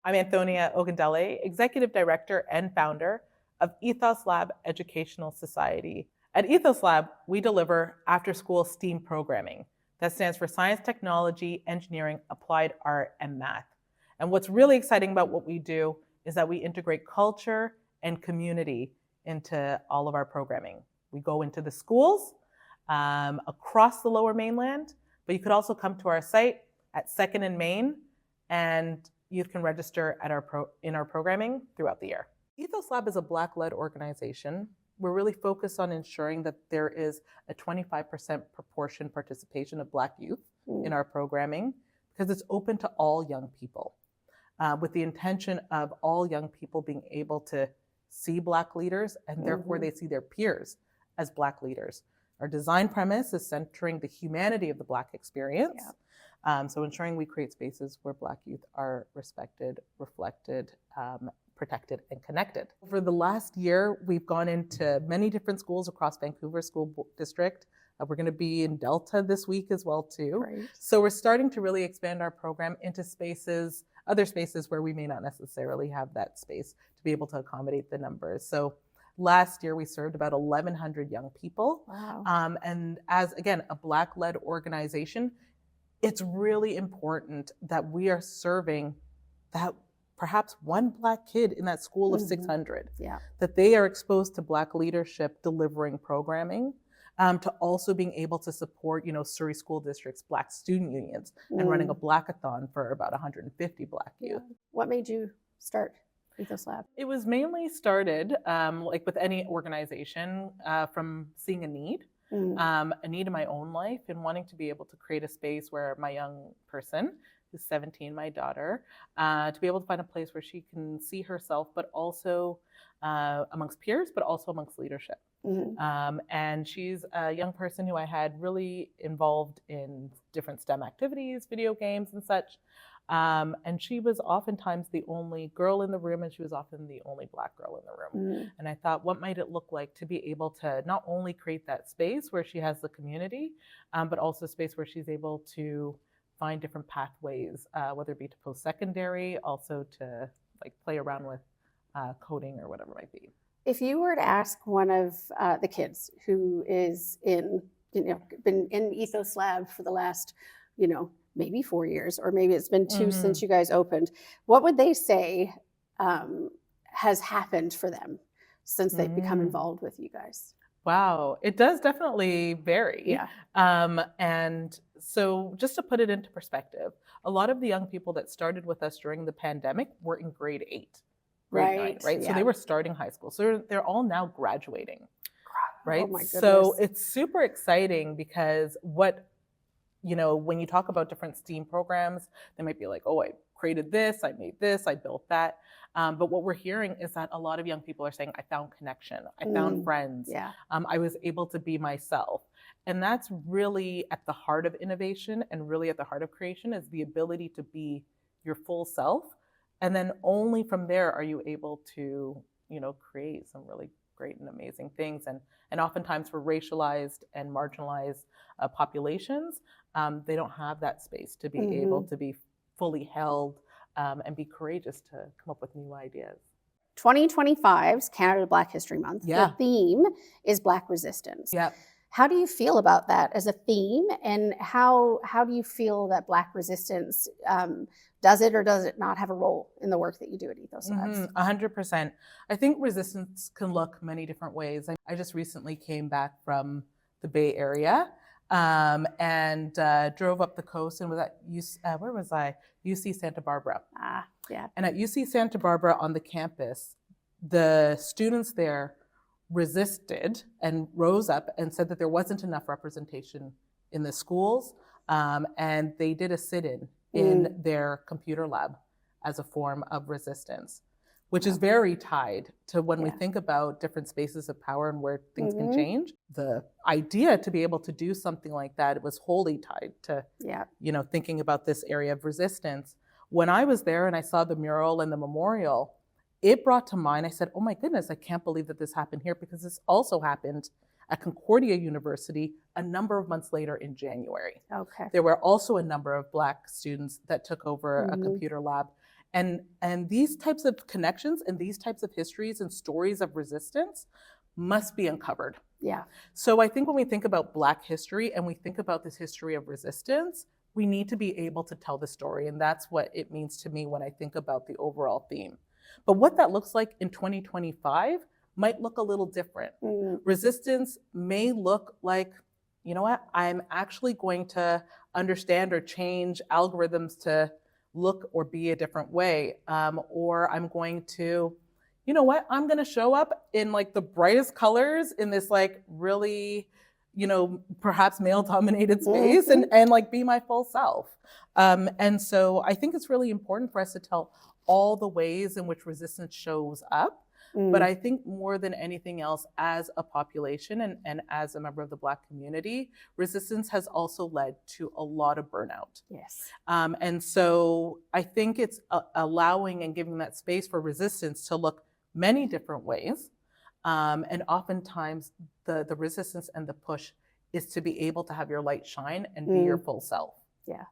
I'm Anthonia Ogundele, Executive Director and founder of Ethos Lab Educational Society. At Ethos Lab, we deliver after-school STEAM programming. That stands for Science, Technology, Engineering, Applied Art, and Math. And what's really exciting about what we do is that we integrate culture and community into all of our programming. We go into the schools across the Lower Mainland, but you could also come to our site at 2nd and Main, and youth can register at in our programming throughout the year. Ethos Lab is a Black-led organization. We're really focused on ensuring that there is a 25% proportion participation of Black youth in our programming, because it's open to all young people, with the intention of all young people being able to see Black leaders, and therefore they see their peers as Black leaders. Our design premise is centering the humanity of the Black experience. So ensuring we create spaces where Black youth are respected, reflected, protected, and connected. Over the last year, we've gone into many different schools across Vancouver School District. We're going to be in Delta this week as well too. Great. So we're starting to really expand our program into spaces, other spaces where we may not necessarily have that space to be able to accommodate the numbers. So last year, we served about 1,100 young people. Wow. And as, again, a Black-led organization, it's really important that we are serving that perhaps one Black kid in that school of 600, that they are exposed to Black leadership delivering programming, to also being able to support, Surrey School District's Black student unions and running a Blackathon for about 150 Black youth. What made you start Ethos Lab? It was mainly started, like with any organization, from seeing a need in my own life, and wanting to be able to create a space where my young person, who's 17, my daughter, to be able to find a place where she can see herself, but also amongst peers, but also amongst leadership. And she's a young person who I had really involved in different STEM activities, video games and such. And she was oftentimes the only girl in the room, and she was often the only Black girl in the room. And I thought, what might it look like to be able to not only create that space where she has the community, but also a space where she's able to find different pathways, whether it be to post-secondary, also to like play around with coding or whatever it might be. If you were to ask one of the kids who is been in Ethos Lab for the last, maybe 4 years, or maybe it's been 2 since you guys opened, what would they say has happened for them since they've become involved with you guys? Wow, it does definitely vary. And so just to put it into perspective, a lot of the young people that started with us during the pandemic were in grade 8, grade 9, right? So they were starting high school. So they're all now graduating, right? Oh my goodness. So it's super exciting because when you talk about different STEAM programs, they might be like, oh, I created this, I made this, I built that. But what we're hearing is that a lot of young people are saying, I found connection, I found friends, I was able to be myself. And that's really at the heart of innovation, and really at the heart of creation, is the ability to be your full self. And then only from there are you able to, create some really great and amazing things. And oftentimes for racialized and marginalized populations, they don't have that space to be able to be fully held and be courageous to come up with new ideas. 2025's Canada Black History Month. The theme is Black resistance. How do you feel about that as a theme, and how do you feel that Black resistance, does it or does it not have a role in the work that you do at Ethos Labs? 100%. I think resistance can look many different ways. I just recently came back from the Bay Area and drove up the coast and was at where was I? UC Santa Barbara. And at UC Santa Barbara on the campus, the students there resisted and rose up and said that there wasn't enough representation in the schools, and they did a sit-in in their computer lab as a form of resistance, which is very tied to when we think about different spaces of power and where things can change. The idea to be able to do something like that, it was wholly tied to thinking about this area of resistance. When I was there and I saw the mural and the memorial, it brought to mind, I said, oh my goodness, I can't believe that this happened here, because this also happened at Concordia University a number of months later in January. There were also a number of Black students that took over a computer lab, And these types of connections and these types of histories and stories of resistance must be uncovered. Yeah. So I think when we think about Black history and we think about this history of resistance, we need to be able to tell the story. And that's what it means to me when I think about the overall theme. But what that looks like in 2025 might look a little different. Resistance may look like, you know what, I'm actually going to understand or change algorithms to look or be a different way. Or I'm going to, you know what, I'm going to show up in like the brightest colors in this like really, you know, perhaps male dominated space and like be my full self. And so I think it's really important for us to tell all the ways in which resistance shows up. But I think more than anything else, as a population and as a member of the Black community, resistance has also led to a lot of burnout. Yes. And so I think it's allowing and giving that space for resistance to look many different ways. And oftentimes the resistance and the push is to be able to have your light shine and be your full self. Yeah.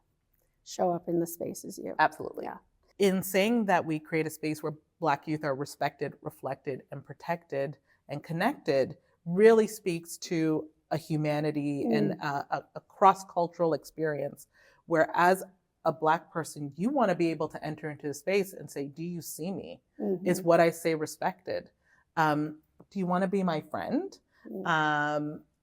Show up in the spaces you. Absolutely. Yeah. In saying that we create a space where Black youth are respected, reflected, and protected and connected really speaks to a humanity and a cross-cultural experience where as a Black person, you want to be able to enter into a space and say, do you see me? Is what I say respected? Do you want to be my friend?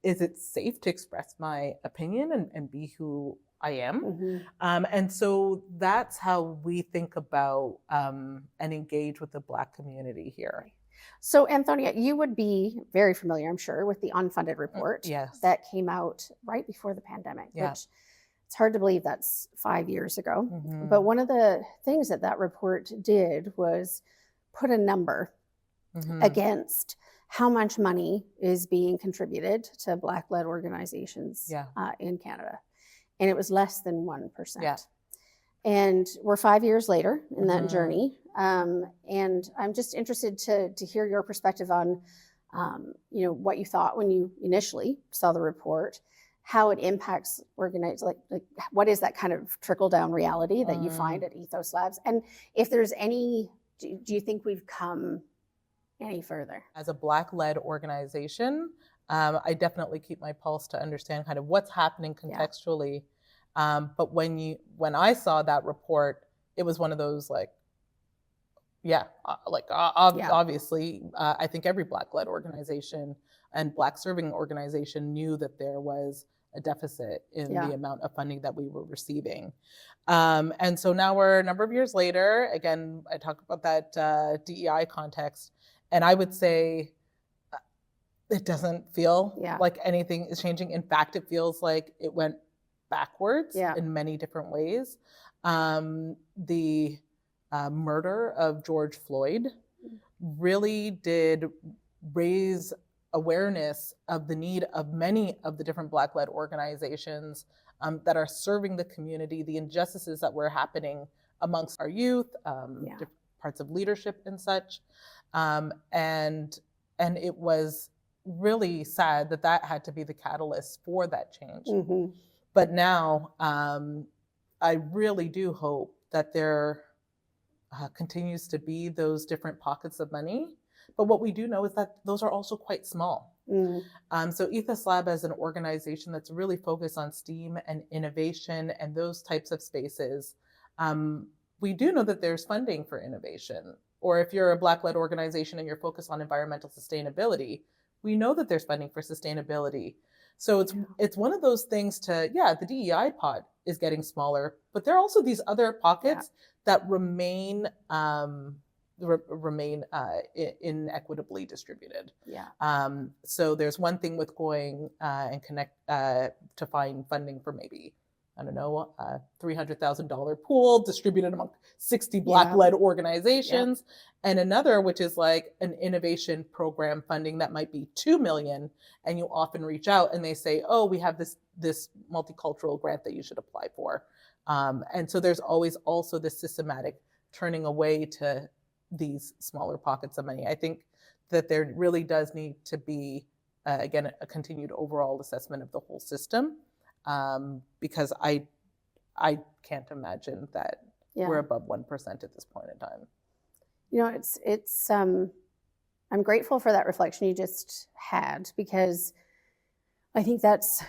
Is it safe to express my opinion and be who I am? And so that's how we think about and engage with the Black community here. So Anthonia, you would be very familiar, I'm sure, with the Unfunded report that came out right before the pandemic, which it's hard to believe that's 5 years ago. But one of the things that report did was put a number against how much money is being contributed to Black-led organizations in Canada. And it was less than 1%. And we're 5 years later in that journey. And I'm just interested to hear your perspective on, you know, what you thought when you initially saw the report, how it impacts organized, like what is that kind of trickle down reality that you find at Ethos Labs? And if there's any, do you think we've come any further? As a Black-led organization, I definitely keep my pulse to understand kind of what's happening contextually. But when I saw that report, it was one of those like, obviously, I think every Black-led organization and Black serving organization knew that there was a deficit in the amount of funding that we were receiving. And so now we're a number of years later. Again, I talk about that DEI context, and I would say it doesn't feel like anything is changing. In fact, it feels like it went backwards in many different ways. The murder of George Floyd really did raise awareness of the need of many of the different Black-led organizations that are serving the community, the injustices that were happening amongst our youth, different parts of leadership and such. And it was really sad that had to be the catalyst for that change. But now I really do hope that there continues to be those different pockets of money. But what we do know is that those are also quite small. So Ethos Lab as an organization that's really focused on STEAM and innovation and those types of spaces, we do know that there's funding for innovation. Or if you're a Black-led organization and you're focused on environmental sustainability, we know that there's funding for sustainability. So it's one of those things the DEI pot is getting smaller, but there are also these other pockets that remain inequitably distributed. So there's one thing with going and connect to find funding for maybe, I don't know, $300,000 pool distributed among 60 Black-led organizations, and another which is like an innovation program funding that might be $2 million, and you often reach out and they say, oh, we have this multicultural grant that you should apply for. And so there's always also this systematic turning away to these smaller pockets of money. I think that there really does need to be, again, a continued overall assessment of the whole system, because I can't imagine that Yeah. We're above 1% at this point in time. You know, it's I'm grateful for that reflection you just had, because I think that's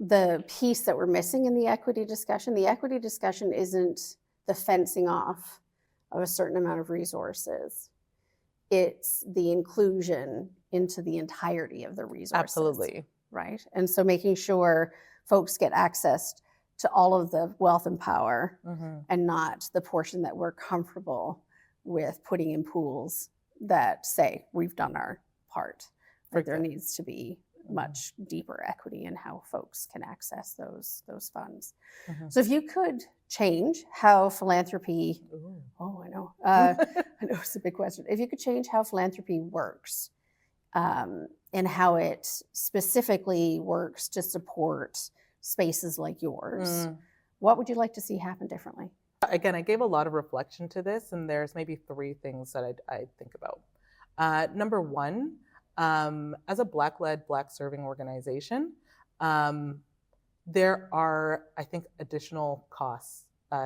the piece that we're missing in the equity discussion. The equity discussion isn't the fencing off of a certain amount of resources. It's the inclusion into the entirety of the resources. Absolutely. Right? And so making sure folks get access to all of the wealth and power, and not the portion that we're comfortable with putting in pools that say we've done our part. That there needs to be much deeper equity in how folks can access those funds. So if you could change how philanthropy, I know it's a big question. If you could change how philanthropy works, and how it specifically works to support spaces like yours, what would you like to see happen differently? Again, I gave a lot of reflection to this, and there's maybe 3 things that I think about. Number 1, as a Black-led, Black-serving organization, there are, I think, additional costs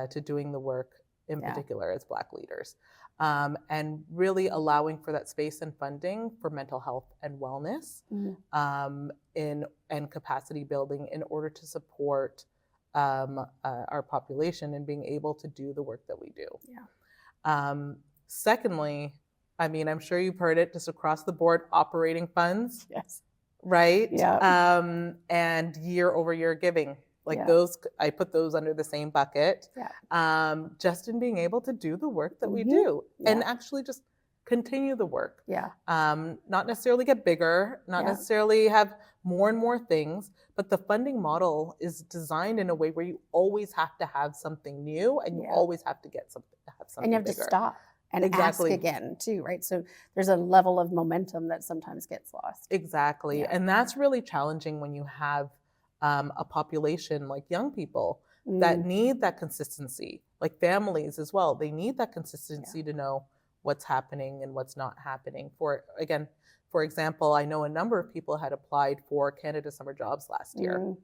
to doing the work, in particular as Black leaders, and really allowing for that space and funding for mental health and wellness, and capacity building in order to support our population and being able to do the work that we do. Secondly, I mean, I'm sure you've heard it just across the board, operating funds. Yes. Right? And year-over-year giving. Like those, I put those under the same bucket. Just in being able to do the work that we do and actually just continue the work. Not necessarily get bigger, not necessarily have more and more things, but the funding model is designed in a way where you always have to have something new, and you always have to get something to have something and you have bigger. to stop and ask again too, right? So there's a level of momentum that sometimes gets lost. And that's really challenging when you have a population like young people that need that consistency, like families as well. They need that consistency to know what's happening and what's not happening. For example, I know a number of people had applied for Canada Summer Jobs last year,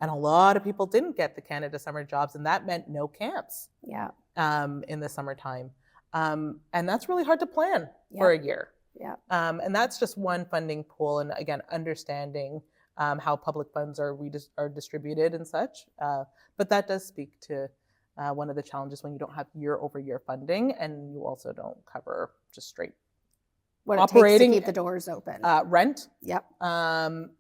and a lot of people didn't get the Canada Summer Jobs, and that meant no camps in the summertime. And that's really hard to plan for a year. And that's just one funding pool, and again, understanding how public funds are distributed and such. But that does speak to one of the challenges when you don't have year-over-year funding, and you also don't cover just straight what operating, it takes to keep the doors open. Rent, Yep.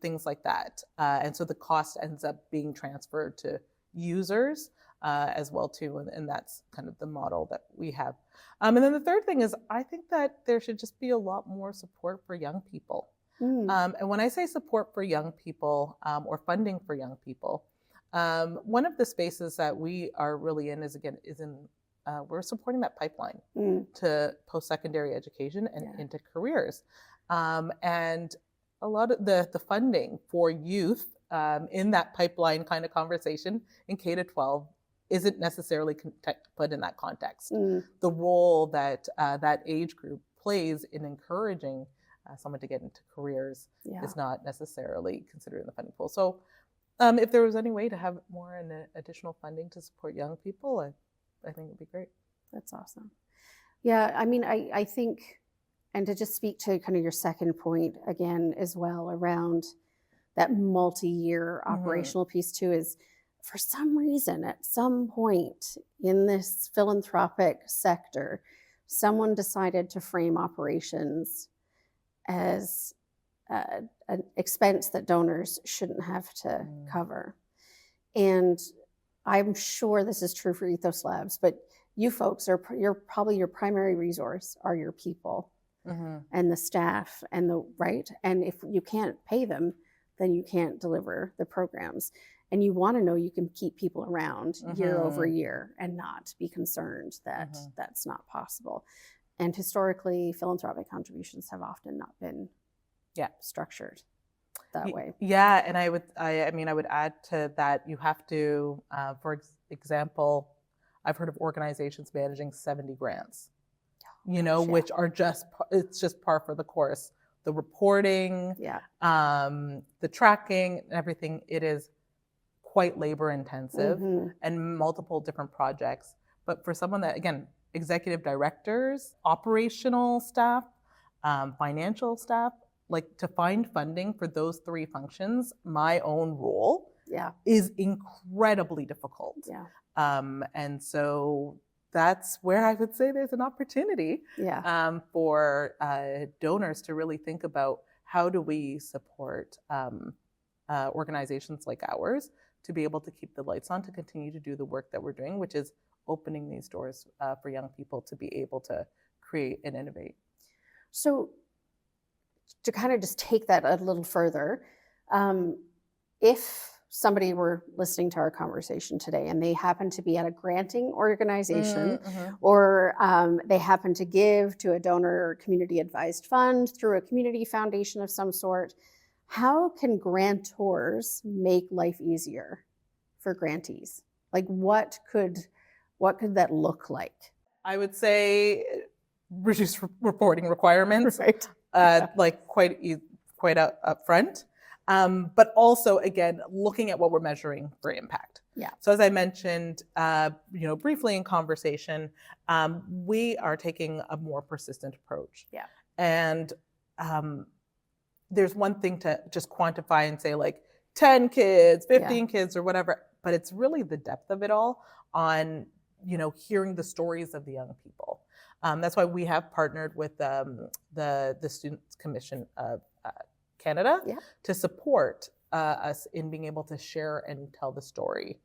Things like that. And so the cost ends up being transferred to users as well too, and that's kind of the model that we have. And then the third thing is, I think that there should just be a lot more support for young people. And when I say support for young people or funding for young people, one of the spaces that we are really in is we're supporting that pipeline to post-secondary education and into careers. And a lot of the funding for youth in that pipeline kind of conversation in K-12 isn't necessarily put in that context. The role that that age group plays in encouraging someone to get into careers is not necessarily considered in the funding pool. So if there was any way to have more and additional funding to support young people, I think it'd be great. That's awesome. Yeah, I mean, I think, and to just speak to kind of your second point again as well around that multi-year operational piece too, is for some reason at some point in this philanthropic sector, someone decided to frame operations as an expense that donors shouldn't have to cover. And I'm sure this is true for Ethos Labs, but you folks are probably your primary resource are your people and the staff and and if you can't pay them, then you can't deliver the programs. And you want to know you can keep people around year over year and not be concerned that that's not possible. And historically, philanthropic contributions have often not been structured that way. Yeah, and I would add to that, you have to, for example, I've heard of organizations managing 70 grants, which are it's just par for the course. The reporting, the tracking, and everything, it is quite labor intensive and multiple different projects. But for someone that, again, executive directors, operational staff, financial staff, like to find funding for those three functions, my own role is incredibly difficult. And so that's where I would say there's an opportunity for donors to really think about how do we support organizations like ours to be able to keep the lights on, to continue to do the work that we're doing, which is opening these doors for young people to be able to create and innovate. So to kind of just take that a little further, if somebody were listening to our conversation today and they happen to be at a granting organization, or they happen to give to a donor or community advised fund through a community foundation of some sort, how can grantors make life easier for grantees? Like what could that look like? I would say reduce reporting requirements, like quite up front. But also, again, looking at what we're measuring for impact. So as I mentioned, briefly in conversation, we are taking a more persistent approach. And there's one thing to just quantify and say like 10 kids, 15 kids or whatever, but it's really the depth of it all on, hearing the stories of the young people. That's why we have partnered with the Students' Commission of Canada to support us in being able to share and tell the story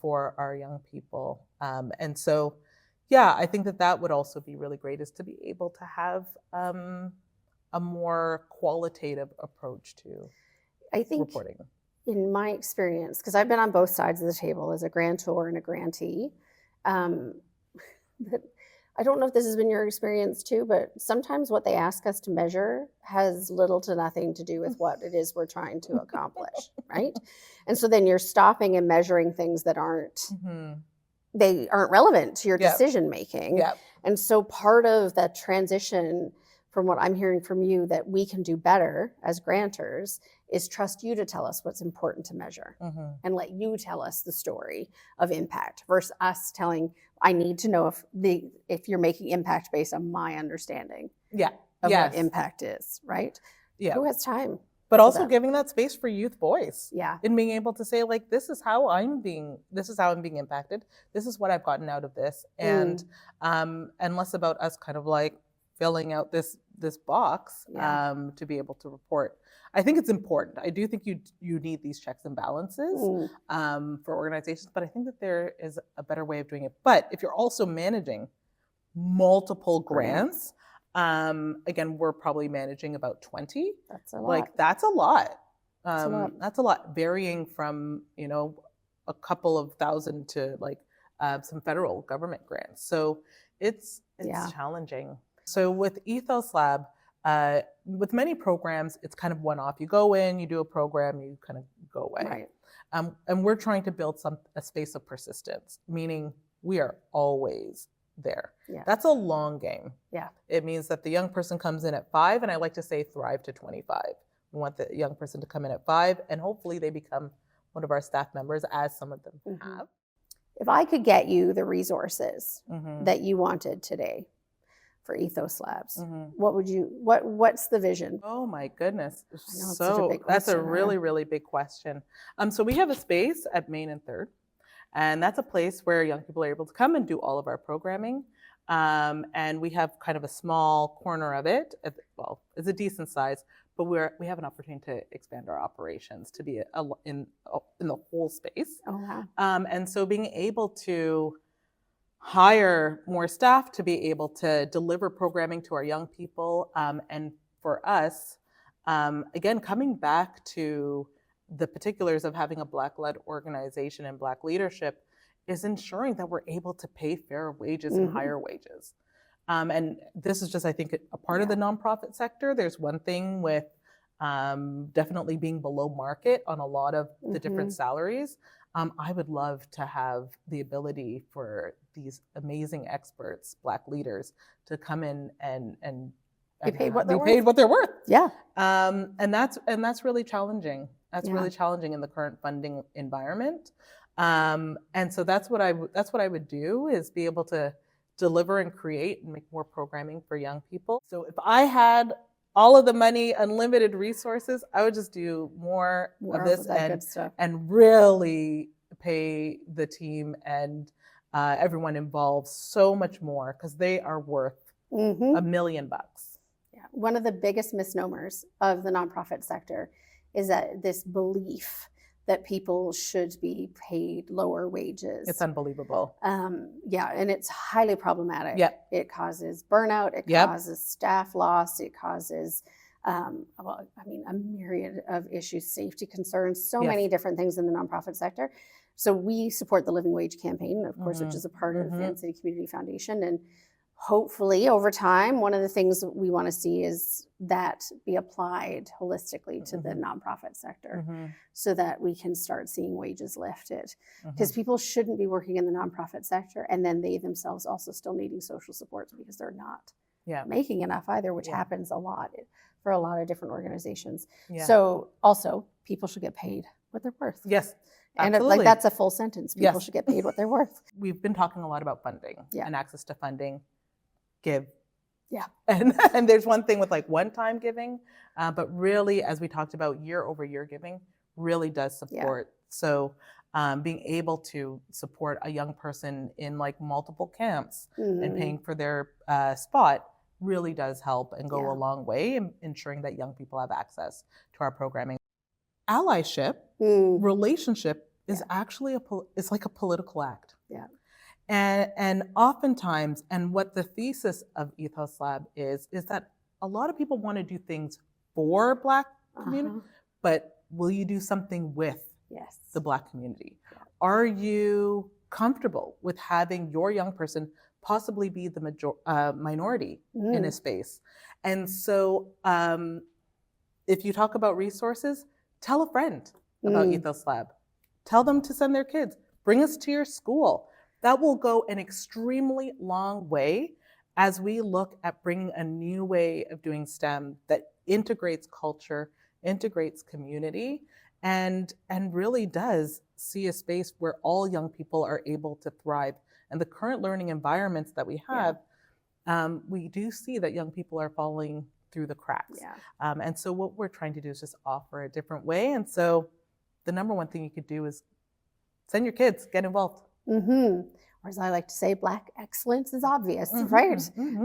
for our young people. And so, I think that would also be really great, is to be able to have a more qualitative approach to reporting. In my experience, because I've been on both sides of the table as a grantor and a grantee, that I don't know if this has been your experience too, but sometimes what they ask us to measure has little to nothing to do with what it is we're trying to accomplish, right? And so then you're stopping and measuring things that aren't relevant to your decision making. And so part of that transition, from what I'm hearing from you, that we can do better as grantors is trust you to tell us what's important to measure and let you tell us the story of impact versus us telling, I need to know if you're making impact based on my understanding of what impact is, right? Who has time? But also giving that space for youth voice. And being able to say, like, this is how I'm being impacted. This is what I've gotten out of this. And less about us kind of like filling out this box to be able to report. I think it's important. I do think you need these checks and balances for organizations, but I think that there is a better way of doing it. But if you're also managing multiple grants, again, we're probably managing about 20. That's a lot. Like, that's a lot. That's a lot, varying from, a couple of thousand to like some federal government grants. So it's challenging. So with Ethos Lab, with many programs, it's kind of one-off. You go in, you do a program, you kind of go away. And we're trying to build a space of persistence, meaning we are always there. That's a long game. It means that the young person comes in at 5, and I like to say thrive to 25. We want the young person to come in at 5, and hopefully they become one of our staff members, as some of them have. If I could get you the resources that you wanted today for Ethos Labs, what's the vision? Oh my goodness. So that's a really, really big question. So we have a space at Main and 3rd, and that's a place where young people are able to come and do all of our programming. And we have kind of a small corner of it. Well, it's a decent size, but we have an opportunity to expand our operations to be in the whole space. And so being able to hire more staff to be able to deliver programming to our young people, and for us, again, coming back to the particulars of having a Black-led organization and Black leadership, is ensuring that we're able to pay fair wages and higher wages. And this is just, I think, a part of the nonprofit sector. There's one thing with definitely being below market on a lot of the different salaries. I would love to have the ability for these amazing experts, Black leaders, to come in and be paid what they're worth. And that's really challenging. That's really challenging in the current funding environment. And so that's what I would do, is be able to deliver and create and make more programming for young people. So if I had all of the money, unlimited resources, I would just do more of this that good stuff. and really pay the team and everyone involved so much more, because they are worth $1 million. Yeah. One of the biggest misnomers of the nonprofit sector is that this belief that people should be paid lower wages. It's unbelievable. Yeah, and it's highly problematic. Yep. It causes burnout, it causes staff loss, it causes, a myriad of issues, safety concerns, so many different things in the nonprofit sector. So we support the Living Wage Campaign, of course, which is a part of Vancity Community Foundation. And hopefully over time, one of the things that we want to see is that be applied holistically to the nonprofit sector, so that we can start seeing wages lifted. Because people shouldn't be working in the nonprofit sector and then they themselves also still needing social supports because they're not making enough either, which happens a lot for a lot of different organizations. So also, people should get paid what they're worth. Yes. And Absolutely. that's a full sentence. People should get paid what they're worth. We've been talking a lot about funding and access to funding. Give. Yeah. And there's one thing with like one-time giving, but really, as we talked about, year-over-year giving really does support. So being able to support a young person in like multiple camps and paying for their spot really does help and go a long way in ensuring that young people have access to our programming. Allyship, relationship is actually it's like a political act. Yeah. And oftentimes, and what the thesis of Ethos Lab is that a lot of people want to do things for Black community, but will you do something with the Black community? Are you comfortable with having your young person possibly be the minority in a space? And so if you talk about resources, tell a friend about Ethos Lab. Tell them to send their kids. Bring us to your school. That will go an extremely long way as we look at bringing a new way of doing STEM that integrates culture, integrates community, and really does see a space where all young people are able to thrive. And the current learning environments that we have, we do see that young people are falling through the cracks. And so what we're trying to do is just offer a different way. And so the number one thing you could do is send your kids, get involved. Or as I like to say, Black excellence is obvious, right?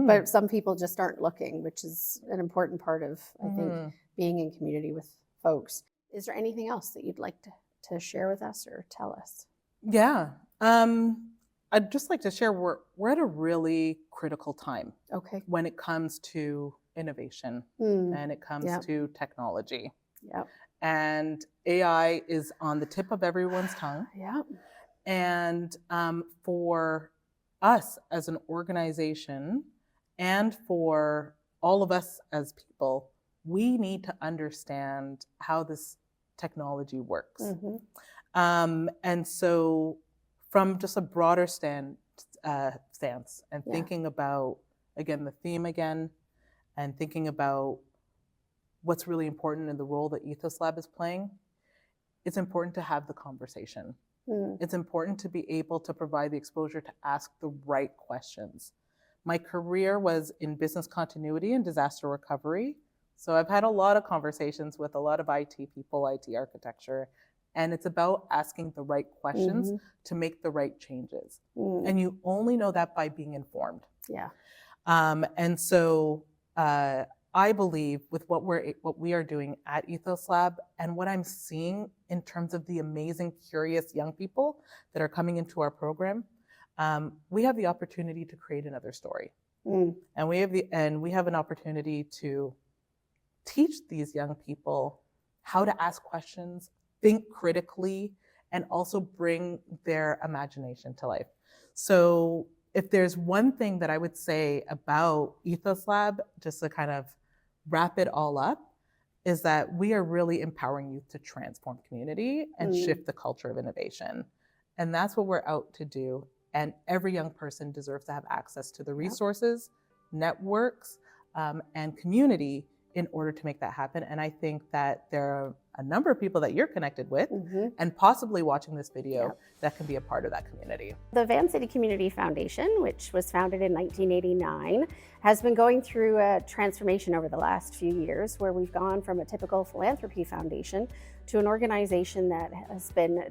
But some people just aren't looking, which is an important part of, I think, being in community with folks. Is there anything else that you'd like to share with us or tell us? Yeah. I'd just like to share we're at a really critical time when it comes to innovation and it comes to technology. And AI is on the tip of everyone's tongue. And for us as an organization and for all of us as people, we need to understand how this technology works. And so from just a broader stance and thinking about, again, the theme again, and thinking about what's really important in the role that Ethos Lab is playing, it's important to have the conversation. It's important to be able to provide the exposure to ask the right questions. My career was in business continuity and disaster recovery. So I've had a lot of conversations with a lot of IT people, IT architecture, and it's about asking the right questions to make the right changes. And you only know that by being informed. And so I believe with what we are doing at Ethos Lab and what I'm seeing in terms of the amazing, curious young people that are coming into our program, we have the opportunity to create another story. And we have an opportunity to teach these young people how to ask questions, think critically, and also bring their imagination to life. So if there's one thing that I would say about Ethos Lab, just to kind of wrap it all up, is that we are really empowering youth to transform community and shift the culture of innovation. And that's what we're out to do. And every young person deserves to have access to the resources, networks, and community in order to make that happen. And I think that there are a number of people that you're connected with and possibly watching this video that can be a part of that community. The Vancity Community Foundation, which was founded in 1989, has been going through a transformation over the last few years, where we've gone from a typical philanthropy foundation to an organization that has been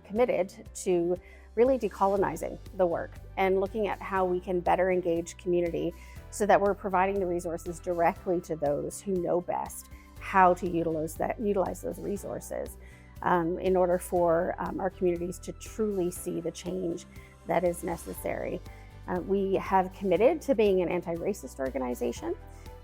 committed to really decolonizing the work and looking at how we can better engage community so that we're providing the resources directly to those who know best how to utilize those resources in order for our communities to truly see the change that is necessary. We have committed to being an anti-racist organization.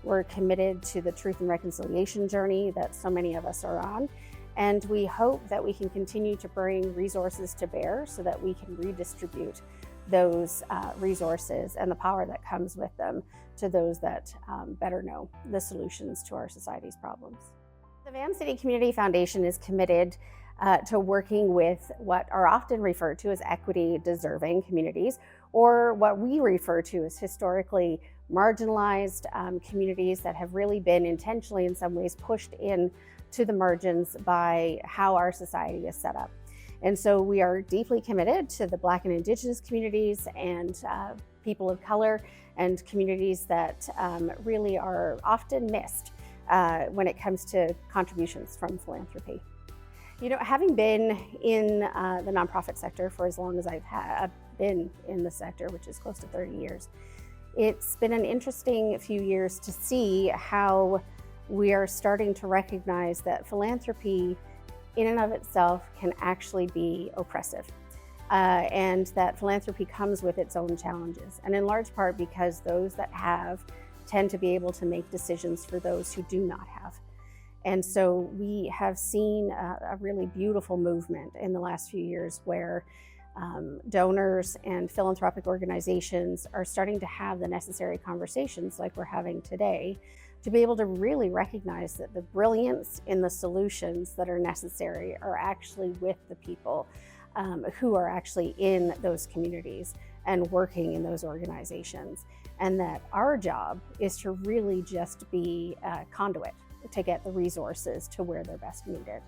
We're committed to the truth and reconciliation journey that so many of us are on. And we hope that we can continue to bring resources to bear so that we can redistribute those resources and the power that comes with them to those that better know the solutions to our society's problems. The Vancity Community Foundation is committed to working with what are often referred to as equity-deserving communities, or what we refer to as historically marginalized communities that have really been intentionally, in some ways, pushed in to the margins by how our society is set up. And so we are deeply committed to the Black and Indigenous communities and people of color and communities that really are often missed when it comes to contributions from philanthropy. You know, having been in the nonprofit sector for as long as I've been in the sector, which is close to 30 years, it's been an interesting few years to see how we are starting to recognize that philanthropy in and of itself can actually be oppressive, and that philanthropy comes with its own challenges, and in large part because those that have tend to be able to make decisions for those who do not have. And so we have seen a really beautiful movement in the last few years where donors and philanthropic organizations are starting to have the necessary conversations like we're having today to be able to really recognize that the brilliance in the solutions that are necessary are actually with the people who are actually in those communities and working in those organizations. And that our job is to really just be a conduit to get the resources to where they're best needed.